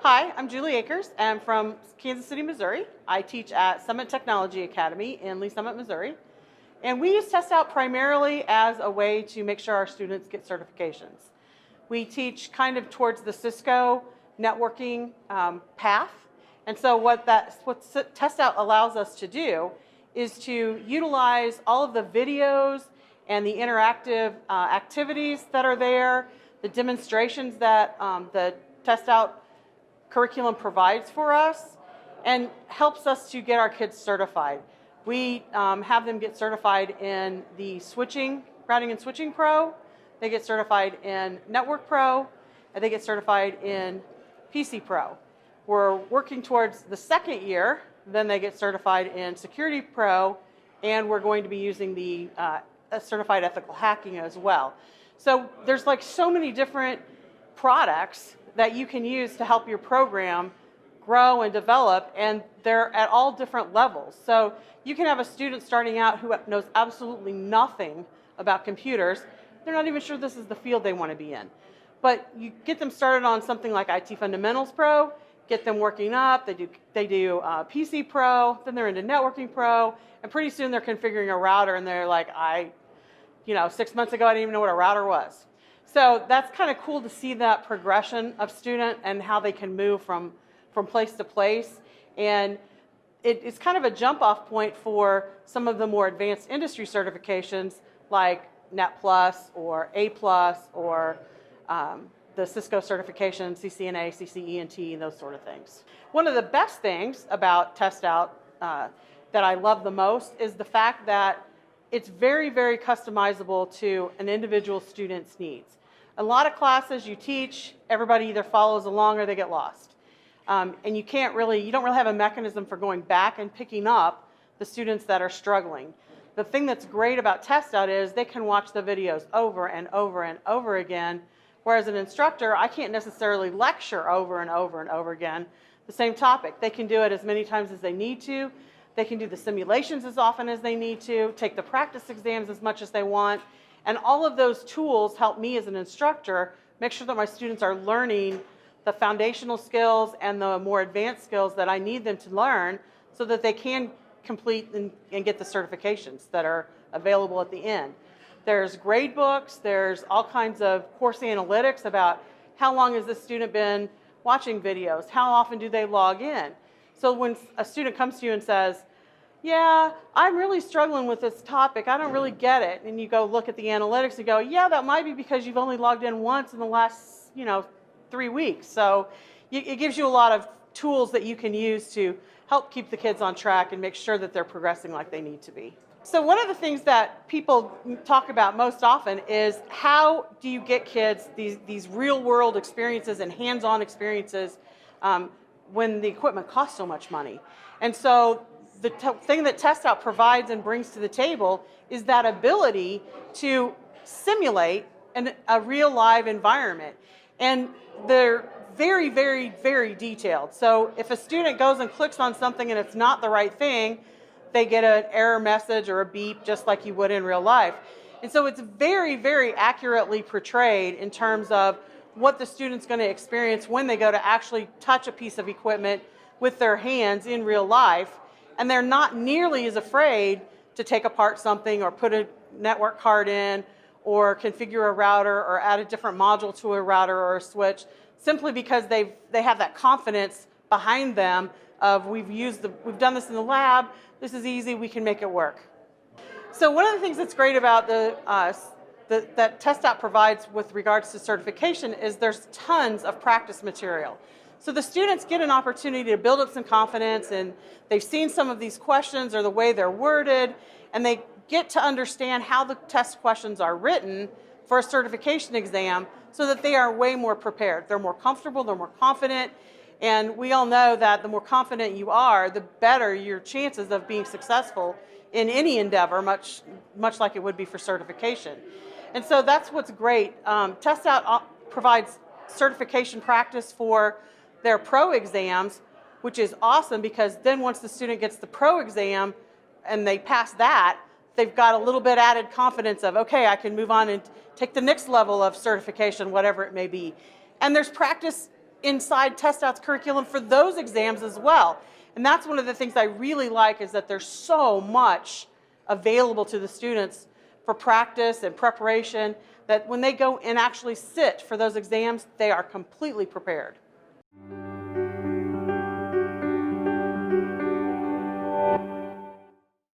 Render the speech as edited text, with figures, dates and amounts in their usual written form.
Hi, I'm Julie Akers. I'm from Kansas City, Missouri. I teach at Summit Technology Academy in Lee Summit, Missouri. And we use TestOut primarily as a way to make sure our students get certifications. We teach kind of towards the CISCO networking path. And so what TestOut allows us to do is to utilize all of the videos and the interactive activities that are there, the demonstrations that the TestOut curriculum provides for us, and helps us to get our kids certified. We have them get certified in the Routing and Switching Pro, they get certified in Network Pro, and they get certified in PC Pro. We're working towards the second year, then they get certified in Security Pro, and we're going to be using the Certified Ethical Hacking as well. So there's like so many different products that you can use to help your program grow and develop, and they're at all different levels. So you can have a student starting out who knows absolutely nothing about computers. They're not even sure this is the field they want to be in. But you get them started on something like IT Fundamentals Pro, get them working up, they do PC Pro, then they're into Networking Pro, and pretty soon they're configuring a router and they're like, 6 months ago I didn't even know what a router was. So that's kind of cool to see that progression of student and how they can move from place to place. And it's kind of a jump off point for some of the more advanced industry certifications like Net Plus or A Plus or the CISCO certification, CCNA, CCENT, and those sort of things. One of the best things about TestOut that I love the most is the fact that it's very, very customizable to an individual student's needs. A lot of classes you teach, everybody either follows along or they get lost. And you don't really have a mechanism for going back and picking up the students that are struggling. The thing that's great about TestOut is they can watch the videos over and over and over again, whereas an instructor, I can't necessarily lecture over and over and over again the same topic. They can do it as many times as they need to. They can do the simulations as often as they need to, take the practice exams as much as they want. And all of those tools help me as an instructor make sure that my students are learning the foundational skills and the more advanced skills that I need them to learn so that they can complete and get the certifications that are available at the end. There's grade books, there's all kinds of course analytics about how long has this student been watching videos, how often do they log in. So when a student comes to you and says, yeah, I'm really struggling with this topic, I don't really get it, and you go look at the analytics and go, yeah, that might be because you've only logged in once in the last 3 weeks. So it gives you a lot of tools that you can use to help keep the kids on track and make sure that they're progressing like they need to be. So one of the things that people talk about most often is how do you get kids these real world experiences and hands-on experiences when the equipment costs so much money. And so the thing that TestOut provides and brings to the table is that ability to simulate a real live environment. And they're very, very, very detailed. So if a student goes and clicks on something and it's not the right thing, they get an error message or a beep just like you would in real life. And so it's very, very accurately portrayed in terms of what the student's going to experience when they go to actually touch a piece of equipment with their hands in real life. And they're not nearly as afraid to take apart something or put a network card in or configure a router or add a different module to a router or a switch, simply because they have that confidence behind them of we've done this in the lab, this is easy, we can make it work. So one of the things that's great about that TestOut provides with regards to certification is there's tons of practice material. So the students get an opportunity to build up some confidence, and they've seen some of these questions or the way they're worded, and they get to understand how the test questions are written for a certification exam so that they are way more prepared. They're more comfortable, they're more confident, and we all know that the more confident you are, the better your chances of being successful in any endeavor, much like it would be for certification. And so that's what's great. TestOut provides certification practice for their pro exams, which is awesome because then once the student gets the pro exam and they pass that, they've got a little bit added confidence of, okay, I can move on and take the next level of certification, whatever it may be. And there's practice inside TestOut's curriculum for those exams as well. And that's one of the things I really like, is that there's so much available to the students for practice and preparation, that when they go and actually sit for those exams, they are completely prepared.